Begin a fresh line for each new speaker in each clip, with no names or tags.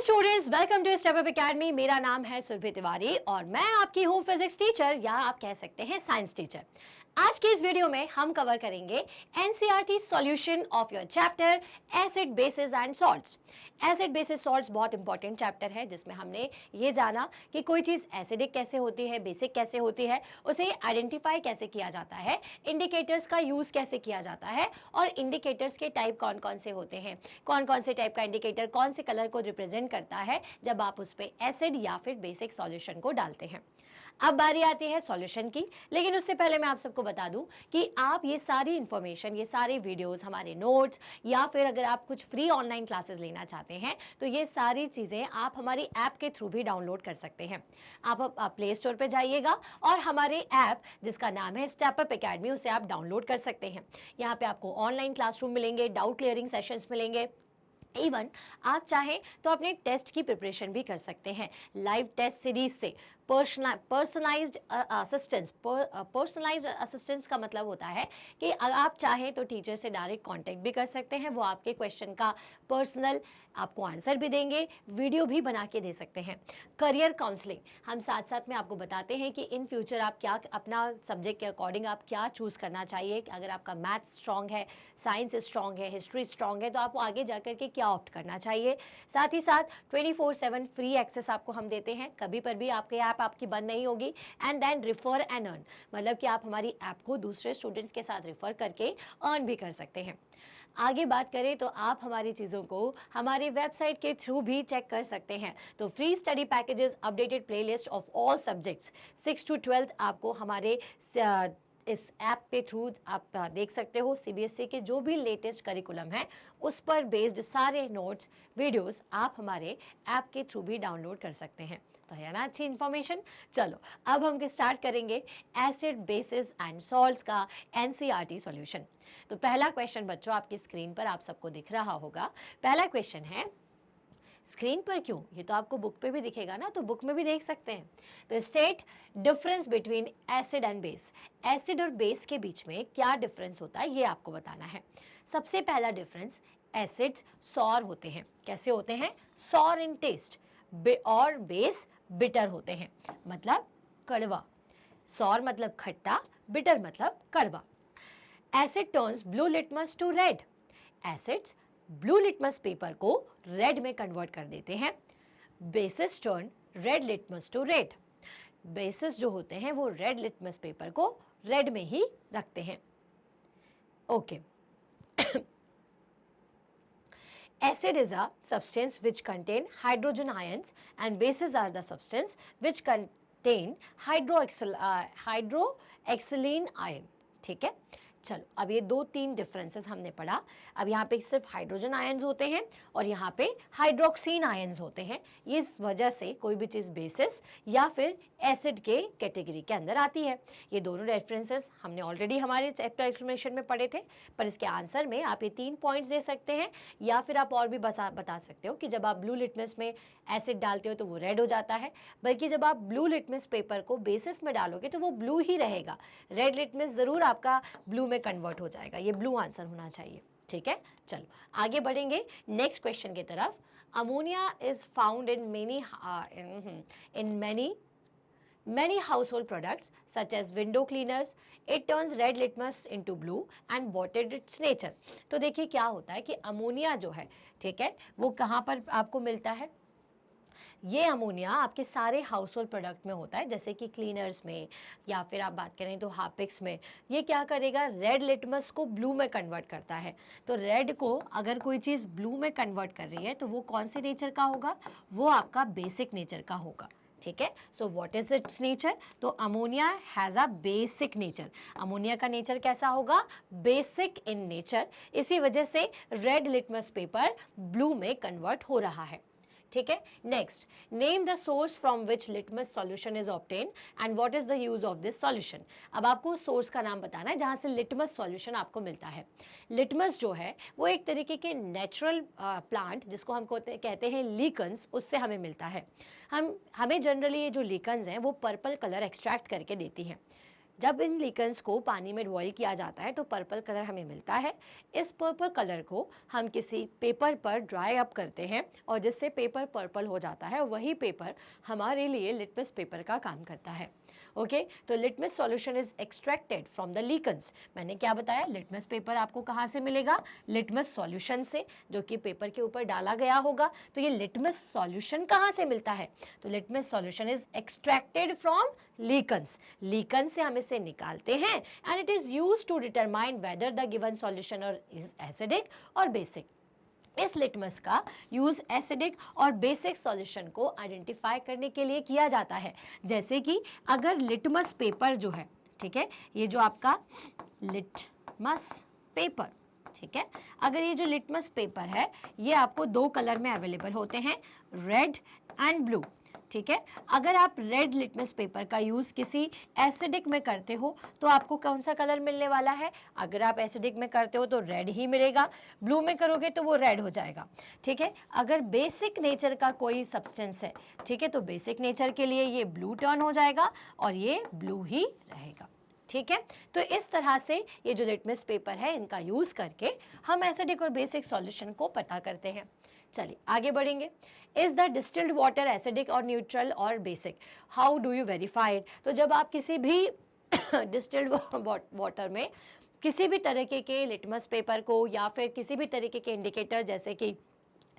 Hello students, welcome to Step Up Academy. मेरा नाम है सुरभि तिवारी और मैं आपकी हूँ फिजिक्स टीचर या आप कह सकते हैं साइंस टीचर। आज की इस वीडियो में हम कवर करेंगे NCERT solution of your chapter acid basis and salts. Acid basis salts बहुत इंपॉर्टेंट चैप्टर है जिसमें हमने ये जाना कि कोई चीज़ एसिडिक कैसे होती है, बेसिक कैसे होती है, उसे आइडेंटिफाई कैसे किया जाता है, इंडिकेटर्स का यूज़ कैसे किया जाता है और इंडिकेटर्स के टाइप कौन कौन से होते हैं, कौन कौन से टाइप का इंडिकेटर कौन से कलर को रिप्रेजेंट करता है जब आप उस पर एसिड या फिर बेसिक सॉल्यूशन को डालते हैं। अब बारी आती है सॉल्यूशन की, लेकिन उससे पहले मैं आप सबको बता दूं कि आप ये सारी इंफॉर्मेशन, ये सारे वीडियोस, हमारे नोट्स या फिर अगर आप कुछ फ्री ऑनलाइन क्लासेस लेना चाहते हैं तो ये सारी चीज़ें आप हमारी ऐप के थ्रू भी डाउनलोड कर सकते हैं। आप प्ले स्टोर पे जाइएगा और हमारे ऐप जिसका नाम है स्टेप अप एकेडमी, उसे आप डाउनलोड कर सकते हैं। यहाँ पे आपको ऑनलाइन क्लासरूम मिलेंगे, डाउट क्लियरिंग सेशंस मिलेंगे, इवन आप चाहें तो अपने टेस्ट की प्रिपरेशन भी कर सकते हैं लाइव टेस्ट सीरीज से। पर्सनलाइज्ड असिस्टेंस का मतलब होता है कि अगर आप चाहें तो टीचर से डायरेक्ट कांटेक्ट भी कर सकते हैं, वो आपके क्वेश्चन का पर्सनल आपको आंसर भी देंगे, वीडियो भी बना के दे सकते हैं। करियर काउंसलिंग हम साथ साथ में आपको बताते हैं कि इन फ्यूचर आप क्या अपना सब्जेक्ट के अकॉर्डिंग आप क्या चूज़ करना चाहिए। अगर आपका मैथ स्ट्रॉन्ग है, साइंस स्ट्रॉन्ग है, हिस्ट्री स्ट्रॉन्ग है, तो आपको आगे जाकर के क्या ऑप्ट करना चाहिए। साथ ही साथ 24/7 फ्री एक्सेस आपको हम देते हैं, कभी पर भी आपके ऐप आपकी बंद नहीं होगी। And then refer and earn, मतलब कि आप हमारी ऐप को दूसरे स्टूडेंट्स के साथ रिफर करके अर्न भी कर सकते हैं। आगे बात करें तो आप हमारी चीज़ों को हमारी वेबसाइट के थ्रू भी चेक कर सकते हैं। तो free study packages, updated playlist of all subjects 6 to 12 आपको हमारे इस ऐप के थ्रू आप देख सकते हो। सीबीएसई के जो भी लेटेस्ट करिकुलम है उस पर बेस्ड सारे नोट्स, वीडियोस आप हमारे ऐप के थ्रू भी डाउनलोड कर सकते हैं। तो है ना अच्छी इन्फॉर्मेशन। चलो अब हम स्टार्ट करेंगे एसिड बेसिस एंड सॉल्ट्स का एनसीईआरटी सॉल्यूशन। तो पहला क्वेश्चन बच्चों आपकी स्क्रीन पर आप सबको दिख रहा होगा। पहला क्वेश्चन है, स्क्रीन पर क्यों, ये तो आपको बुक पे भी दिखेगा ना, तो बुक में भी देख सकते हैं। तो state difference between acid and base. Acid और बेस के बीच में क्या डिफरेंस होता है ये आपको बताना है। सबसे पहला डिफरेंस, एसिड्स सॉर होते हैं। कैसे होते हैं? सॉर इन टेस्ट, और बेस बिटर होते हैं, मतलब कड़वा। सॉर मतलब खट्टा, बिटर मतलब कड़वा। Acid turns blue litmus to red. Acids blue litmus paper को रेड में कन्वर्ट कर देते हैं। Bases turn red litmus to red. Bases जो होते हैं वो रेड लिटमस पेपर को रेड में ही रखते हैं। Okay. Acid is a substance which contain hydrogen ions and bases are the substance which contain hydroxylene ion। ठीक है, चलो अब ये 2-3 डिफरेंसेस हमने पढ़ा। अब यहाँ पे सिर्फ हाइड्रोजन आयंस होते हैं और यहाँ पे हाइड्रोक्सीन आयंस होते हैं। इस वजह से कोई भी चीज़ बेसिस या फिर एसिड के कैटेगरी के अंदर आती है। ये दोनों रेफरेंसेस हमने ऑलरेडी हमारे चैप्टर एक्सप्लेनेशन में पढ़े थे, पर इसके आंसर में आप ये 3 पॉइंट्स दे सकते हैं या फिर आप और भी बता सकते हो कि जब आप ब्लू लिटमस में एसिड डालते हो तो वो रेड हो जाता है, बल्कि जब आप ब्लू लिटमस पेपर को बेसिस में डालोगे तो वो ब्लू ही रहेगा। रेड लिटमस ज़रूर आपका ब्लू में कन्वर्ट हो जाएगा। ये ब्लू आंसर होना चाहिए। ठीक है, चलो आगे बढ़ेंगे नेक्स्ट क्वेश्चन की तरफ। Ammonia is found in many household products such as window cleaners. It turns red litmus into blue and what is its nature? तो देखिए क्या होता है कि अमोनिया जो है, ठीक है, वो कहाँ पर आपको मिलता है? ये अमोनिया आपके सारे हाउस होल्ड प्रोडक्ट में होता है, जैसे कि क्लीनर्स में या फिर आप बात करें तो हार्पिक्स में। ये क्या करेगा? रेड लिटमस को ब्लू में कन्वर्ट करता है। तो रेड को अगर कोई चीज़ ब्लू में कन्वर्ट कर रही है तो वो कौन से नेचर का होगा? वो आपका बेसिक नेचर का होगा। ठीक है, so what is its nature? तो ammonia has a basic nature. Ammonia का नेचर कैसा होगा? Basic in nature. इसी वजह से रेड लिटमस पेपर ब्लू में कन्वर्ट हो रहा है। ठीक है, next, name the source from which litmus solution is obtain and what is the use of this solution. अब आपको सोर्स का नाम बताना है जहां से लिटमस सॉल्यूशन आपको मिलता है। लिटमस जो है वो एक तरीके के नेचुरल प्लांट जिसको हम कहते हैं लीकन्स, उससे हमें मिलता है। हमें जनरली ये जो लीकन्स हैं वो पर्पल कलर एक्सट्रैक्ट करके देती हैं। जब इन लीकन्स को पानी में बॉईल किया जाता है तो पर्पल कलर हमें मिलता है। इस पर्पल कलर को हम किसी पेपर पर ड्राई अप करते हैं और जिससे पेपर पर्पल हो जाता है, वही पेपर हमारे लिए लिटमस पेपर का काम करता है। ओके, तो litmus solution is extracted from the lichens. मैंने क्या बताया, लिटमस पेपर आपको कहाँ से मिलेगा, लिटमस सॉल्यूशन से, जो कि पेपर के ऊपर डाला गया होगा। तो ये लिटमस सॉल्यूशन कहाँ से मिलता है, तो litmus solution is extracted from lichens. Lichen से हम इसे निकालते हैं and it is used to determine whether the given solution और इज एसिडिक और बेसिक। इस लिटमस का यूज एसिडिक और बेसिक सॉल्यूशन को आइडेंटिफाई करने के लिए किया जाता है। जैसे कि अगर लिटमस पेपर जो है, ठीक है, ये जो आपका लिटमस पेपर, ठीक है, अगर ये जो लिटमस पेपर है ये आपको दो कलर में अवेलेबल होते हैं, रेड एंड ब्लू। ठीक है, अगर आप रेड लिटमस पेपर का यूज़ किसी एसिडिक में करते हो तो आपको कौन सा कलर मिलने वाला है, अगर आप एसिडिक में करते हो तो रेड ही मिलेगा, ब्लू में करोगे तो वो रेड हो जाएगा। ठीक है, अगर बेसिक नेचर का कोई सब्सटेंस है, ठीक है, तो बेसिक नेचर के लिए ये ब्लू टर्न हो जाएगा और ये ब्लू ही रहेगा। ठीक है, तो इस तरह से ये जो लिटमस पेपर है इनका यूज़ करके हम एसिडिक और बेसिक सॉल्यूशन को पता करते हैं। चलिए आगे बढ़ेंगे। Is the distilled water acidic और न्यूट्रल और basic, how do you verify it. तो जब आप किसी भी डिस्टिल्ड वाटर में किसी भी तरीके के लिटमस पेपर को या फिर किसी भी तरीके के इंडिकेटर जैसे कि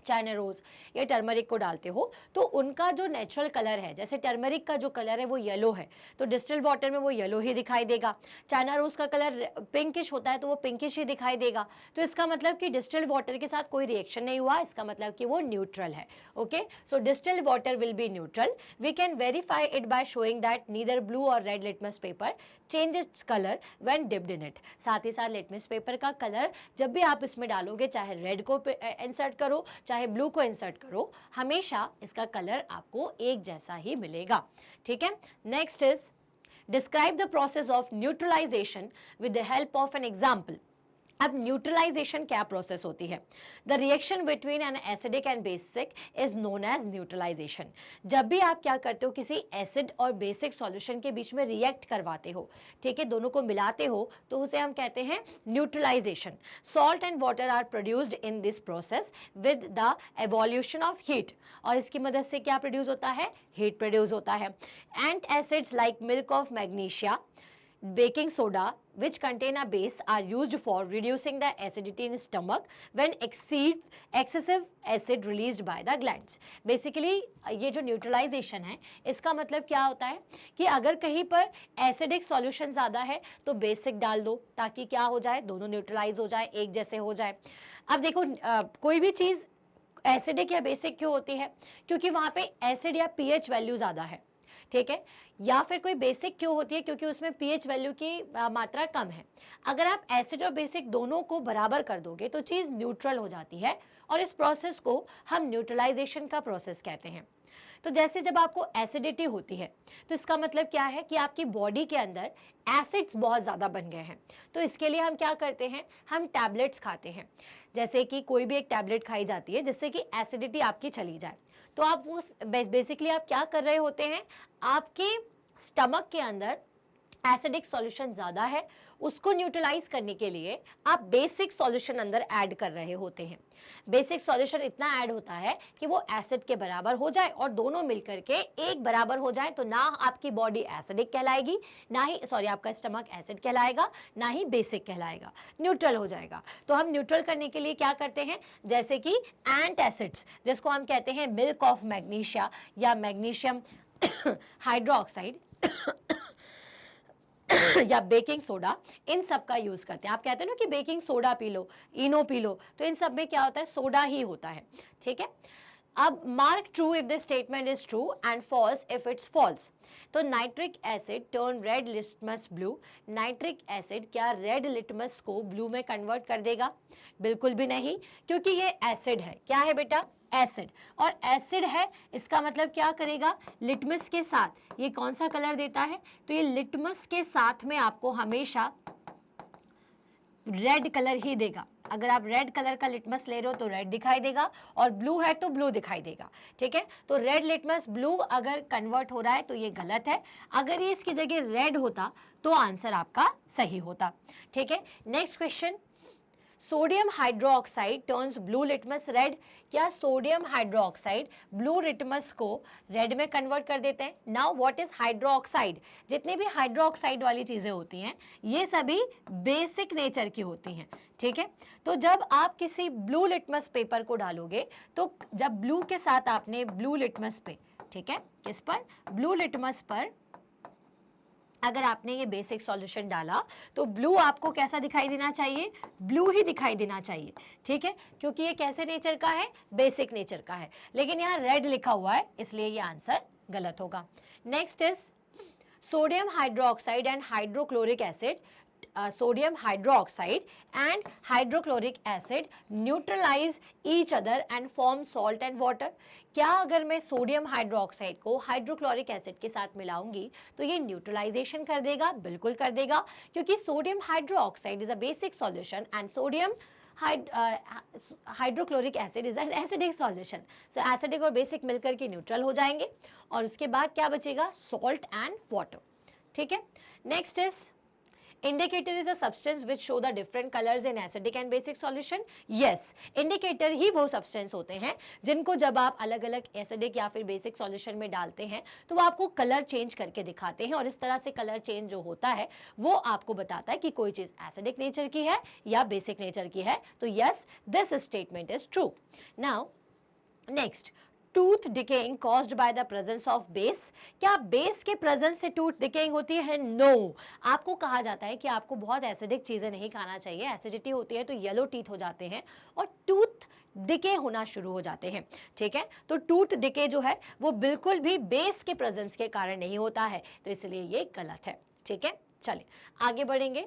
चाइना रोज या टर्मरिक को डालते हो तो उनका जो नेचुरल कलर है, जैसे टर्मरिक का जो कलर है वो येलो है तो डिस्टिल्ड वाटर में वो येलो ही दिखाई देगा, चाइना रोज का कलर पिंकिश होता है तो वो पिंकिश ही दिखाई देगा। तो इसका मतलब कि डिस्टिल्ड वाटर के साथ कोई रिएक्शन नहीं हुआ, इसका मतलब कि वो न्यूट्रल है। Okay, so distilled water will be neutral. We can verify it by showing that neither blue और red litmus paper change its colour when dipped in it. साथ ही साथ लिटमस पेपर का कलर जब भी आप इसमें डालोगे, चाहे रेड को इंसर्ट करो चाहे ब्लू को इंसर्ट करो, हमेशा इसका कलर आपको एक जैसा ही मिलेगा। ठीक है, next is describe the process of neutralisation with the help of an example. अब न्यूट्रलाइजेशन क्या प्रोसेस होती है, the reaction between an acidic and basic is known as neutralisation. जब भी आप क्या करते हो, किसी एसिड और बेसिक सॉल्यूशन के बीच में रिएक्ट करवाते हो, ठीक है, दोनों को मिलाते हो, तो उसे हम कहते हैं neutralisation. Salt and water are produced in this process with the evolution of heat, और इसकी मदद से क्या प्रोड्यूस होता है, हीट प्रोड्यूस होता है। And acids like milk of magnesia, baking soda which contain a base are used for reducing the acidity in stomach when excessive acid released by the glands। Basically ये जो neutralisation है इसका मतलब क्या होता है कि अगर कहीं पर एसिडिक सॉल्यूशन ज़्यादा है तो बेसिक डाल दो ताकि क्या हो जाए, दोनों न्यूट्रलाइज हो जाए, एक जैसे हो जाए। अब देखो कोई भी चीज़ एसिडिक या बेसिक क्यों होती है, क्योंकि वहाँ पे एसिड या पीएच वैल्यू ज़्यादा है। ठीक है, या फिर कोई बेसिक क्यों होती है, क्योंकि उसमें पीएच वैल्यू की मात्रा कम है। अगर आप एसिड और बेसिक दोनों को बराबर कर दोगे तो चीज़ न्यूट्रल हो जाती है और इस प्रोसेस को हम न्यूट्रलाइजेशन का प्रोसेस कहते हैं। तो जैसे जब आपको एसिडिटी होती है तो इसका मतलब क्या है कि आपकी बॉडी के अंदर एसिड्स बहुत ज़्यादा बन गए हैं, तो इसके लिए हम क्या करते हैं, हम टैबलेट्स खाते हैं। जैसे कि कोई भी एक टैबलेट खाई जाती है जिससे कि एसिडिटी आपकी चली जाए, तो आप वो बेसिकली आप क्या कर रहे होते हैं, आपके स्टमक के अंदर एसिडिक सॉल्यूशन ज़्यादा है, उसको न्यूट्रलाइज करने के लिए आप बेसिक सॉल्यूशन अंदर ऐड कर रहे होते हैं। बेसिक सॉल्यूशन इतना ऐड होता है कि वो एसिड के बराबर हो जाए और दोनों मिलकर के एक बराबर हो जाए, तो ना आपकी बॉडी एसिडिक कहलाएगी, ना ही आपका स्टमक एसिड कहलाएगा, ना ही बेसिक कहलाएगा, न्यूट्रल हो जाएगा। तो हम न्यूट्रल करने के लिए क्या करते हैं, जैसे कि एंट एसिड्स जिसको हम कहते हैं मिल्क ऑफ मैग्नीशिया या मैग्नीशियम हाइड्रोक्साइड या बेकिंग सोडा, इन सब का यूज करते हैं। आप कहते हैं ना कि बेकिंग सोडा पी लो, इनो पी लो, तो इन सब में क्या होता है, सोडा ही होता है। ठीक है, अब mark true if this statement is true and false if it's false. तो nitric acid turn red litmus blue, nitric acid क्या रेड लिटमस को ब्लू में कन्वर्ट कर देगा, बिल्कुल भी नहीं, क्योंकि ये एसिड है। क्या है बेटा, एसिड, और एसिड है इसका मतलब क्या करेगा, लिटमस के साथ ये कौन सा कलर देता है, तो ये लिटमस के साथ में आपको हमेशा रेड कलर ही देगा। अगर आप रेड कलर का लिटमस ले रहे हो तो रेड दिखाई देगा, और ब्लू है तो ब्लू दिखाई देगा। ठीक है, तो रेड लिटमस ब्लू अगर कन्वर्ट हो रहा है तो ये गलत है। अगर ये इसकी जगह रेड होता तो आंसर आपका सही होता। ठीक है, next question, sodium hydroxide turns blue litmus red. क्या सोडियम हाइड्रोक्साइड ब्लू लिटमस को रेड में कन्वर्ट कर देते हैं? Now what is hydroxide? जितनी भी हाइड्रोक्साइड वाली चीजें होती हैं ये सभी बेसिक नेचर की होती हैं। ठीक है, तो जब आप किसी ब्लू लिटमस पेपर को डालोगे, तो जब ब्लू के साथ आपने ब्लू लिटमस पे, ठीक है, किस पर, ब्लू लिटमस पर अगर आपने ये बेसिक सॉल्यूशन डाला तो ब्लू आपको कैसा दिखाई देना चाहिए? ब्लू ही दिखाई देना चाहिए। ठीक है, क्योंकि ये कैसे नेचर का है? बेसिक नेचर का है। लेकिन यहाँ रेड लिखा हुआ है इसलिए ये आंसर गलत होगा। Next is sodium hydroxide and hydrochloric acid, sodium hydroxide and hydrochloric acid neutralize each other and form salt and water। क्या अगर मैं सोडियम हाइड्रोक्साइड को हाइड्रोक्लोरिक एसिड के साथ मिलाऊंगी तो ये न्यूट्रलाइजेशन कर देगा? बिल्कुल कर देगा, क्योंकि sodium hydroxide is a basic solution and sodium hydrochloric acid is an acidic solution. So acidic और बेसिक मिलकर के न्यूट्रल हो जाएंगे, और उसके बाद क्या बचेगा? Salt and water. ठीक है, next is indicator is a substance which show the different colors in acidic and basic solution। yes, indicator ही वो substance होते हैं जिनको जब आप अलग अलग acidic या फिर basic solution में डालते हैं तो वो आपको कलर चेंज करके दिखाते हैं, और इस तरह से कलर चेंज जो होता है वो आपको बताता है कि कोई चीज एसिडिक नेचर की है या बेसिक नेचर की है। तो yes, this statement is true. Now next, tooth decaying caused by the presence of base. क्या बेस के प्रेजेंस से टूथ डिकेइंग होती है? नो। आपको कहा जाता है कि आपको बहुत एसिडिक चीजें नहीं खाना चाहिए, एसिडिटी होती है तो येलो टीथ हो जाते हैं और टूथ डिके होना शुरू हो जाते हैं। ठीक है, तो टूथ डिके जो है वो बिल्कुल भी बेस के प्रेजेंस के कारण नहीं होता है, तो इसलिए ये गलत है। ठीक है, चलिए आगे बढ़ेंगे।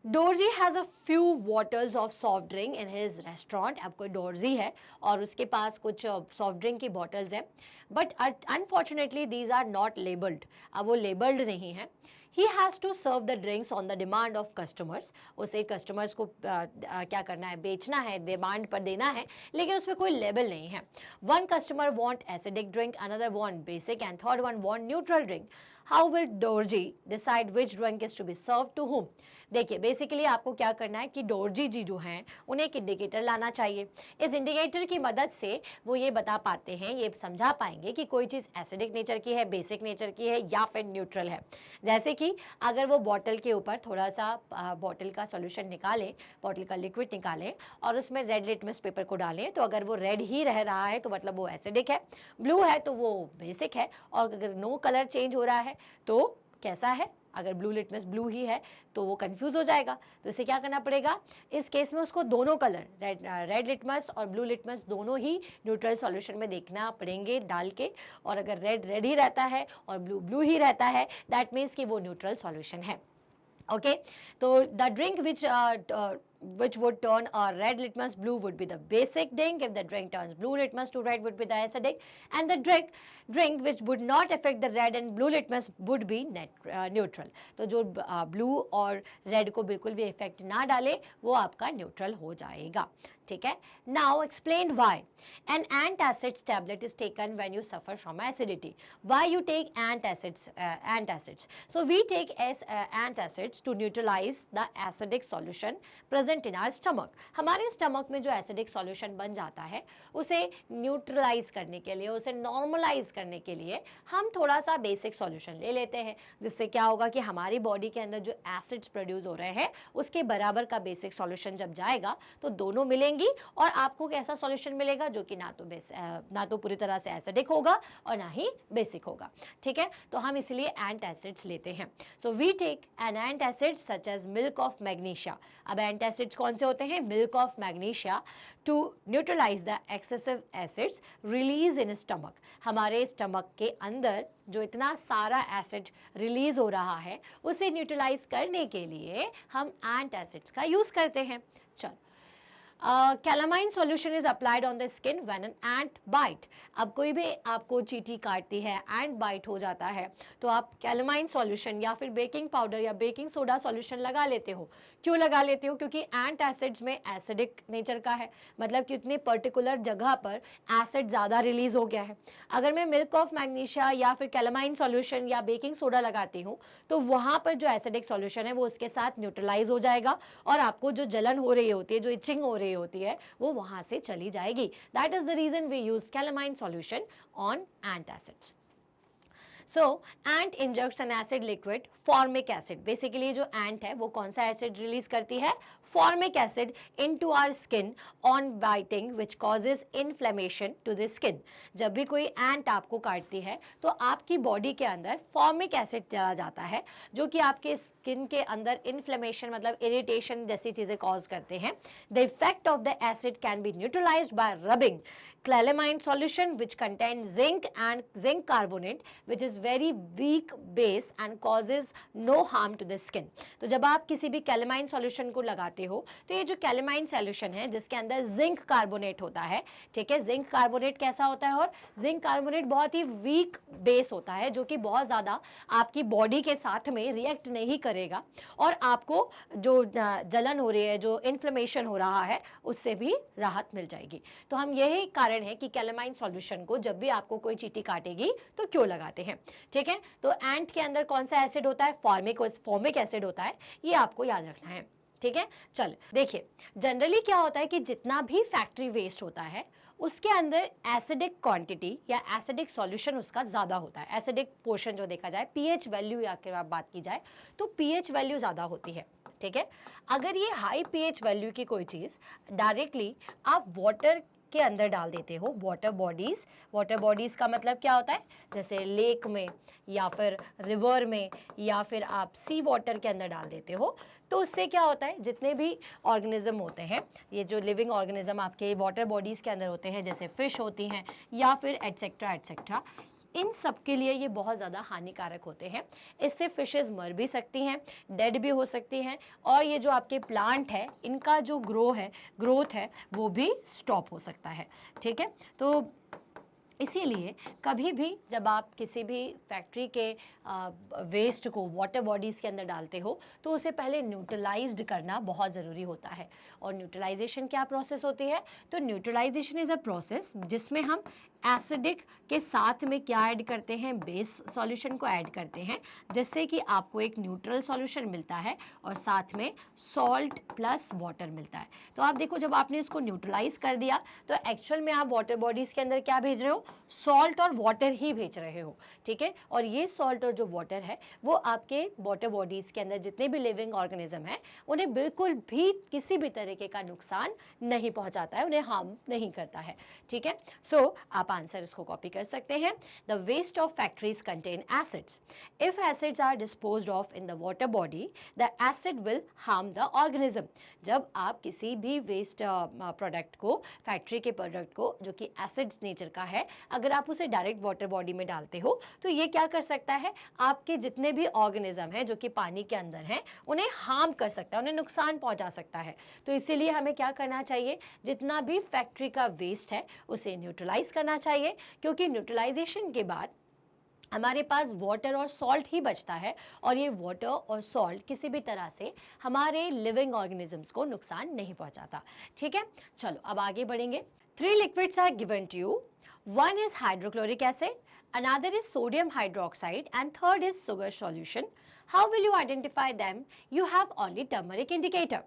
Dorji has a few bottles of soft drink in his restaurant. अब कोई डोरजी है और उसके पास कुछ सॉफ्ट ड्रिंक की बॉटल्स हैं, but unfortunately these are not labelled. अब वो लेबल्ड नहीं है। He has to serve the drinks on the demand of customers. उसे कस्टमर्स को क्या करना है? बेचना है, डिमांड पर देना है, लेकिन उसमें कोई लेबल नहीं है। One customer want acidic drink, another want basic and third one want neutral drink. How will Dorji decide which drink is to be serve to whom? देखिए, बेसिकली आपको क्या करना है कि डोरजी जी जो हैं उन्हें एक इंडिकेटर लाना चाहिए। इस इंडिकेटर की मदद से वो ये बता पाते हैं, ये समझा पाएंगे कि कोई चीज़ एसिडिक नेचर की है, बेसिक नेचर की है या फिर न्यूट्रल है। जैसे कि अगर वो बॉटल के ऊपर थोड़ा सा बॉटल का सॉल्यूशन निकालें, बॉटल का लिक्विड निकालें और उसमें रेड लिटमस पेपर को डालें, तो अगर वो रेड ही रह रहा है तो मतलब वो एसिडिक है, ब्लू है तो वो बेसिक है, और अगर नो कलर चेंज हो रहा है तो कैसा है? अगर ब्लू लिटमस ब्लू ही है तो वो कंफ्यूज हो जाएगा। तो इसे क्या करना पड़ेगा? इस केस में उसको दोनों कलर रेड लिटमस और ब्लू लिटमस दोनों ही न्यूट्रल सॉल्यूशन में देखना पड़ेंगे डाल के, और अगर रेड रेड ही रहता है और ब्लू ब्लू ही रहता है, दैट मीन्स कि वो न्यूट्रल सॉल्यूशन है। ओके, तो the drink which would turn a red litmus blue would be the basic drink. If the drink turns blue litmus to red would be the acidic, and the drink which would not affect the red and blue litmus would be neutral। तो जो blue और red को बिल्कुल भी effect ना डाले वो आपका न्यूट्रल हो जाएगा। ठीक है, now explain why an antacid tablet is taken when you suffer from acidity। why you take antacids? So we take antacids to neutralize the acidic solution present in our stomach। हमारे stomach में जो acidic solution बन जाता है उसे neutralise करने के लिए, उसे नॉर्मलाइज करने के लिए हम थोड़ा सा बेसिक सॉल्यूशन ले लेते हैं, जिससे क्या होगा कि हमारी बॉडी के अंदर जो एसिड्स प्रोड्यूस हो रहे हैं उसके बराबर का बेसिक सॉल्यूशन जब जाएगा तो दोनों मिलेंगे, और आपको कैसा सॉल्यूशन मिलेगा? जो कि ना तो पूरी तरह से एसिडिक होगा और ना ही बेसिक होगा। ठीक है, तो हम इसलिए एंटासिड्स लेते हैं। So we take an antacid such as milk of magnesia. अब एंटासिड्स कौन से होते हैं? Milk of magnesia, to neutralise the excessive acids release in stomach. हमारे स्टमक के अंदर जो इतना सारा एसिड रिलीज हो रहा है उसे न्यूट्रलाइज करने के लिए हम एंटासिड्स का यूज करते हैं। चलो, calamine solution is applied on the skin when an ant bite. अब कोई भी आपको चींटी काटती है, एंट बाइट हो जाता है, तो आप कैलामाइन सॉल्यूशन या फिर बेकिंग पाउडर या बेकिंग सोडा सॉल्यूशन लगा लेते हो। क्यों लगा लेते हो? क्योंकि एंट एसिड्स में एसिडिक नेचर का है, मतलब कि उतनी पर्टिकुलर जगह पर एसिड ज़्यादा रिलीज हो गया है। अगर मैं मिल्क ऑफ मैग्नीशिया या फिर कैलामाइन सॉल्यूशन या बेकिंग सोडा लगाती हूँ, तो वहाँ पर जो एसिडिक सॉल्यूशन है वो उसके साथ न्यूट्रलाइज हो जाएगा, और आपको जो जलन हो रही होती है, जो इचिंग हो रही होती है, वो वहाँ से चली जाएगी। That is the reason we use calamine solution on ant acids. So ant injects an acid liquid formic acid. Basically जो एंट है वो कौन सा एसिड रिलीज करती है? Formic acid into our skin on biting which causes inflammation to the skin. जब भी कोई एंट आपको काटती है तो आपकी बॉडी के अंदर फॉर्मिक एसिड चला जाता है, जो कि आपके स्किन के अंदर इन्फ्लेमेशन मतलब इरिटेशन जैसी चीजें कॉज करते हैं। The effect of the acid can be neutralised bye rubbing calamine solution which contains zinc and zinc carbonate which is very weak base and causes no harm to the skin। तो जब आप किसी भी calamine solution को लगाते हो तो ये जो calamine solution है जिसके अंदर zinc carbonate होता है, ठीक है, zinc carbonate कैसा होता है? और zinc carbonate बहुत ही weak base होता है जो कि बहुत ज़्यादा आपकी बॉडी के साथ में रिएक्ट नहीं करेगा, और आपको जो जलन हो रही है, जो इन्फ्लेमेशन हो रहा है, उससे भी राहत मिल जाएगी। तो हम यही कारण है कि कैलामाइन सॉल्यूशन को जब भी आपको कोई चींटी काटेगी तो क्यों लगाते हैं, ठीक है। तो एंट के अंदर कौन सा एसिड होता है? फॉर्मिक एसिड होता है, ये आपको याद रखना है, ठीक है। चल देखिए, जनरली क्या होता है कि जितना भी फैक्ट्री वेस्ट होता है उसके अंदर एसिडिक क्वांटिटी या एसिडिक सॉल्यूशन उसका ज़्यादा होता है। एसिडिक पोर्शन जो देखा जाए, पीएच वैल्यू या अगर आप बात की जाए तो पीएच वैल्यू ज़्यादा होती है, ठीक है। अगर ये हाई पीएच वैल्यू की कोई चीज़ डायरेक्टली आप वाटर के अंदर डाल देते हो, वाटर बॉडीज़ का मतलब क्या होता है? जैसे लेक में या फिर रिवर में या फिर आप सी वाटर के अंदर डाल देते हो, तो उससे क्या होता है, जितने भी ऑर्गेनिज्म होते हैं, ये जो लिविंग ऑर्गेनिज्म आपके वाटर बॉडीज़ के अंदर होते हैं, जैसे फिश होती हैं या फिर एटसेट्रा एटसेट्रा, इन सब के लिए ये बहुत ज़्यादा हानिकारक होते हैं। इससे फिशेस मर भी सकती हैं, डेड भी हो सकती हैं, और ये जो आपके प्लांट है इनका जो ग्रोथ है वो भी स्टॉप हो सकता है, ठीक है। तो इसीलिए कभी भी जब आप किसी भी फैक्ट्री के वेस्ट को वाटर बॉडीज़ के अंदर डालते हो तो उसे पहले न्यूट्रलाइज्ड करना बहुत ज़रूरी होता है। और न्यूट्रलाइजेशन क्या प्रोसेस होती है? तो न्यूट्रलाइजेशन इज़ अ प्रोसेस जिसमें हम एसिडिक के साथ में क्या ऐड करते हैं? बेस सॉल्यूशन को ऐड करते हैं, जिससे कि आपको एक न्यूट्रल सॉल्यूशन मिलता है और साथ में सॉल्ट प्लस वाटर मिलता है। तो आप देखो, जब आपने इसको न्यूट्रलाइज कर दिया तो एक्चुअल में आप वाटर बॉडीज़ के अंदर क्या भेज रहे हो? सॉल्ट और वाटर ही भेज रहे हो, ठीक है। और ये सॉल्ट और जो वाटर है वो आपके वाटर बॉडीज़ के अंदर जितने भी लिविंग ऑर्गेनिज्म है उन्हें बिल्कुल भी किसी भी तरीके का नुकसान नहीं पहुंचाता है, उन्हें हार्म नहीं करता है, ठीक है। सो आप आंसर इसको कॉपी कर सकते हैं। The waste of factories contain acids. If acids are disposed of in the water body the acid will harm the organism. जब आप किसी भी वेस्ट प्रोडक्ट को, फैक्ट्री के प्रोडक्ट को जो कि एसिड्स नेचर का है, अगर आप उसे डायरेक्ट वाटर बॉडी में डालते हो तो ये क्या कर सकता है? आपके जितने भी ऑर्गेनिज्म हैं जो कि पानी के अंदर हैं उन्हें हार्म कर सकता है, उन्हें नुकसान पहुंचा सकता है। तो इसीलिए हमें क्या करना चाहिए? जितना भी फैक्ट्री का वेस्ट है उसे न्यूट्रलाइज करना चाहिए, क्योंकि न्यूट्रलाइजेशन के बाद हमारे पास वाटर और सॉल्ट ही बचता है, और ये वाटर और सॉल्ट किसी भी तरह से हमारे लिविंग ऑर्गेनिजम्स को नुकसान नहीं पहुंचाता, ठीक है। चलो अब आगे बढ़ेंगे। 3 liquids are given to you. One is hydrochloric acid, another is sodium hydroxide, and third is sugar solution. How will you identify them? You have only turmeric indicator.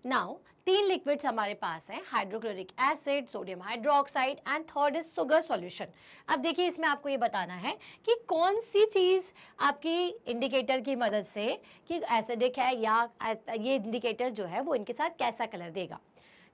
Now 3 liquids हमारे पास हैं, hydrochloric acid, sodium hydroxide and third is sugar solution. अब देखिए, इसमें आपको ये बताना है कि कौन सी चीज़ आपकी इंडिकेटर की मदद से कि एसिडिक है, या ये इंडिकेटर जो है वो इनके साथ कैसा कलर देगा।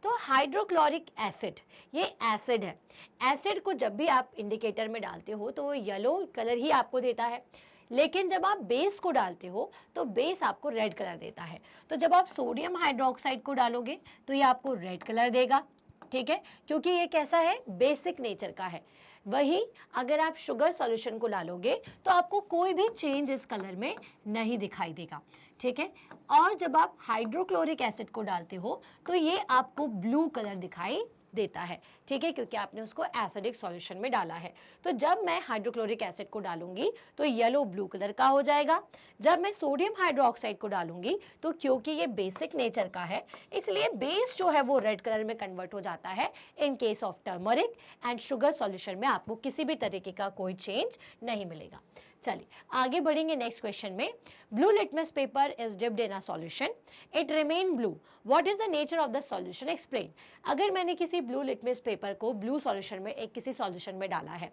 तो हाइड्रोक्लोरिक एसिड, ये एसिड है। एसिड को जब भी आप इंडिकेटर में डालते हो तो वो येलो कलर ही आपको देता है, लेकिन जब आप बेस को डालते हो तो बेस आपको रेड कलर देता है। तो जब आप सोडियम हाइड्रोक्साइड को डालोगे तो ये आपको रेड कलर देगा, ठीक है, क्योंकि ये कैसा है, बेसिक नेचर का है। वहीं अगर आप शुगर सॉल्यूशन को डालोगे तो आपको कोई भी चेंज इस कलर में नहीं दिखाई देगा, ठीक है। और जब आप हाइड्रोक्लोरिक एसिड को डालते हो तो ये आपको ब्लू कलर दिखाई देता है, ठीक है, क्योंकि आपने उसको एसिडिक सॉल्यूशन में डाला है। तो जब मैं हाइड्रोक्लोरिक एसिड को डालूंगी तो येलो ब्लू कलर का हो जाएगा। जब मैं सोडियम हाइड्रोक्साइड को डालूंगी तो क्योंकि ये बेसिक नेचर का है इसलिए बेस जो है वो रेड कलर में कन्वर्ट हो जाता है in case of turmeric. And sugar solution में आपको किसी भी तरीके का कोई चेंज नहीं मिलेगा। चलिए आगे बढ़ेंगे नेक्स्ट क्वेश्चन में। Blue litmus paper is dipped in a solution, it remain blue, what is the nature of the solution, explain. अगर मैंने किसी ब्लू लिटमस पेपर को ब्लू सॉल्यूशन में, एक किसी सॉल्यूशन में डाला है,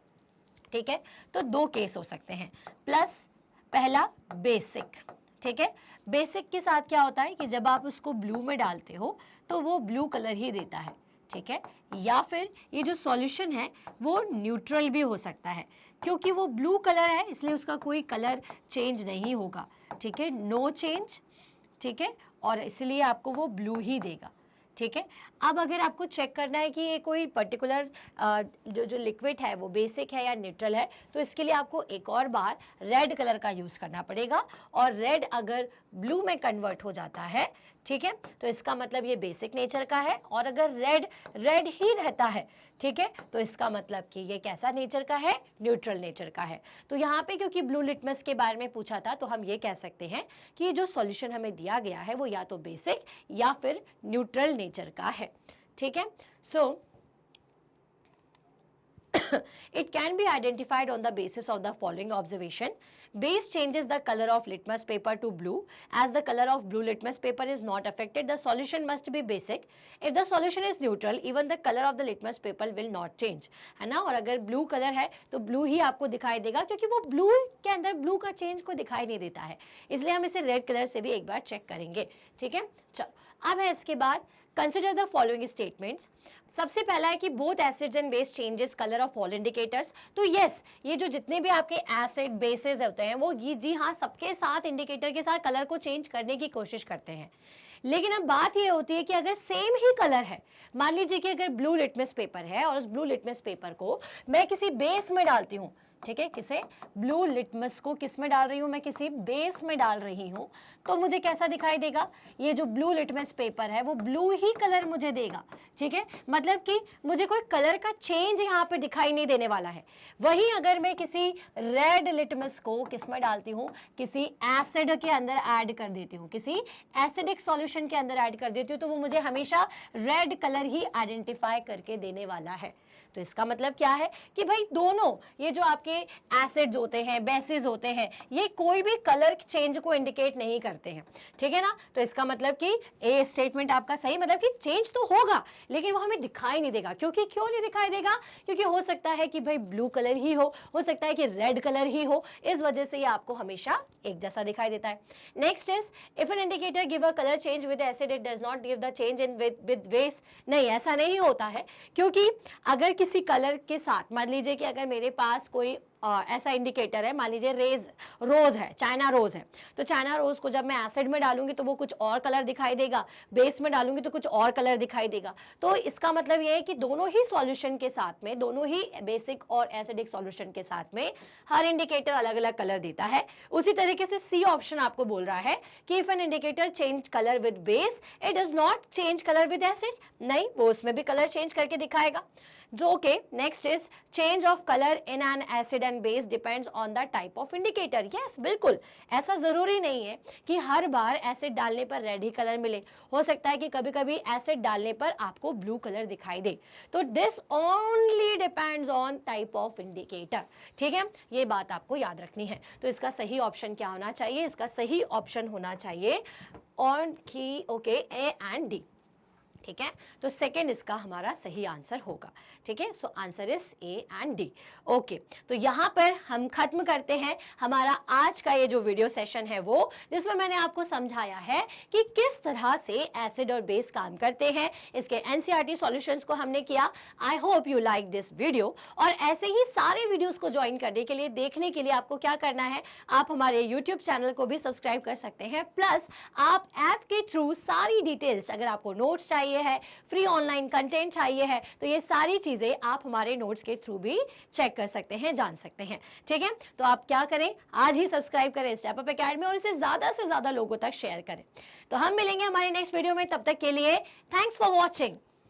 ठीक है, तो दो केस हो सकते हैं। प्लस पहला बेसिक, ठीक है, बेसिक के साथ क्या होता है कि जब आप उसको ब्लू में डालते हो तो वो ब्लू कलर ही देता है, ठीक है। या फिर ये जो सॉल्यूशन है वो न्यूट्रल भी हो सकता है, क्योंकि वो ब्लू कलर है इसलिए उसका कोई कलर चेंज नहीं होगा, ठीक है, नो चेंज, ठीक है, और इसलिए आपको वो ब्लू ही देगा, ठीक है। अब अगर आपको चेक करना है कि ये कोई पर्टिकुलर जो लिक्विड है वो बेसिक है या न्यूट्रल है, तो इसके लिए आपको एक और बार रेड कलर का यूज़ करना पड़ेगा। और रेड अगर ब्लू में कन्वर्ट हो जाता है, ठीक है, तो इसका मतलब ये बेसिक नेचर का है। और अगर रेड रेड ही रहता है, ठीक है, तो इसका मतलब कि ये कैसा नेचर का है, न्यूट्रल नेचर का है। तो यहाँ पे क्योंकि ब्लू लिटमस के बारे में पूछा था तो हम ये कह सकते हैं कि ये जो सॉल्यूशन हमें दिया गया है वो या तो बेसिक या फिर न्यूट्रल नेचर का है, ठीक है। सो it can be identified on the basis of the following observation. Base changes the color of litmus paper to blue. As the color of blue litmus paper is not affected, the solution must be basic. If the solution is neutral, even the color of the litmus paper will not change. है ना। और अगर blue colour है तो blue ही आपको दिखाई देगा, क्योंकि वो ब्लू के अंदर ब्लू का चेंज को दिखाई नहीं देता है, इसलिए हम इसे रेड कलर से भी एक बार चेक करेंगे, ठीक है। चलो अब है इसके बाद कंसिडर द फॉलोइंग स्टेटमेंट्स। सबसे पहला है कि both acids and base changes colour of all indicators. तो यस, ये जो जितने भी आपके एसिड बेसेस होते हैं वो ये जी हाँ सबके साथ इंडिकेटर के साथ कलर को चेंज करने की कोशिश करते हैं। लेकिन अब बात ये होती है कि अगर सेम ही कलर है, मान लीजिए कि अगर ब्लू लिटमस पेपर है और उस ब्लू लिटमस पेपर को मैं किसी बेस में डालती हूँ, ठीक है, किसे ब्लू लिटमस को किस में डाल रही हूँ मैं, किसी बेस में डाल रही हूँ, तो मुझे कैसा दिखाई देगा, ये जो ब्लू लिटमस पेपर है वो ब्लू ही कलर मुझे देगा, ठीक है। मतलब कि मुझे कोई कलर का चेंज यहाँ पे दिखाई नहीं देने वाला है। वहीं अगर मैं किसी रेड लिटमस को किस में डालती हूँ, किसी एसिड के अंदर ऐड कर देती हूँ, किसी एसिडिक सॉल्यूशन के अंदर ऐड कर देती हूँ, तो वो मुझे हमेशा रेड कलर ही आइडेंटिफाई करके देने वाला है। तो इसका मतलब क्या है कि भाई दोनों ये जो आपके एसिड्स होते हैं, बेसिस होते हैं, ये कोई भी कलर चेंज को इंडिकेट नहीं करते हैं, ठीक है ना। तो इसका मतलब कि ए स्टेटमेंट आपका सही, मतलब कि चेंज तो होगा लेकिन वो हमें दिखाई नहीं देगा। क्योंकि क्यों नहीं दिखाई देगा, क्योंकि हो सकता है कि भाई ब्लू कलर ही हो सकता है कि रेड कलर ही हो, इस वजह से ये आपको हमेशा एक जैसा दिखाई देता है। Next is if an indicator give a colour change with acid it does not give the change in with base. नहीं, ऐसा नहीं होता है, क्योंकि अगर किसी कलर के साथ, मान लीजिए कि अगर मेरे पास कोई ऐसा इंडिकेटर है, मान लीजिए रोज है, चाइना रोज है, तो चाइना रोज को जब मैं एसिड में डालूंगी तो वो कुछ और कलर दिखाई देगा, बेस में डालूंगी तो कुछ और कलर दिखाई देगा। तो इसका मतलब ये है कि दोनों ही सॉल्यूशन के साथ में, दोनों ही बेसिक और एसिडिक सॉल्यूशन के साथ में हर इंडिकेटर अलग अलग कलर देता है। उसी तरीके से सी ऑप्शन आपको बोल रहा है कि if an indicator change colour with base it does not change colour with acid. नहीं, वो उसमें भी कलर चेंज करके दिखाएगा। Okay, next is change of colour in an acid and base depends on the type of indicator. Yes, बिल्कुल, ऐसा जरूरी नहीं है कि हर बार एसिड डालने पर रेड ही कलर मिले। हो सकता है कि कभी कभी एसिड डालने पर आपको ब्लू कलर दिखाई दे। तो this only depends on type of indicator, ठीक है, ये बात आपको याद रखनी है। तो इसका सही ऑप्शन क्या होना चाहिए, इसका सही ऑप्शन होना चाहिए ऑन की, ओके, ए एंड डी, ठीक है। तो सेकेंड इसका हमारा सही आंसर होगा, ठीक है। So answer is A and D. Okay, तो यहाँ पर हम खत्म करते हैं हमारा आज का ये जो वीडियो सेशन है वो, जिसमें मैंने आपको समझाया है कि किस तरह से एसिड और बेस काम करते हैं। इसके एनसीईआरटी सॉल्यूशंस को हमने किया। I hope you like this video. और ऐसे ही सारे वीडियोस को ज्वाइन करने के लिए, देखने के लिए आपको क्या करना है, आप हमारे यूट्यूब चैनल को भी सब्सक्राइब कर सकते हैं। प्लस आप ऐप के थ्रू सारी डिटेल्स, अगर आपको नोट्स चाहिए, चाहिए है, फ्री ऑनलाइन कंटेंट चाहिए है, तो ये सारी चीजें आप हमारे नोट्स के थ्रू भी चेक कर सकते हैं, जान सकते हैं। ठीक है, तो आप क्या करें, आज ही सब्सक्राइब करें स्टेप अप एकेडमी और इसे ज्यादा से ज्यादा लोगों तक शेयर करें। तो हम मिलेंगे हमारे नेक्स्ट वीडियो में, तब तक के लिए थैंक्स फॉर वॉचिंग।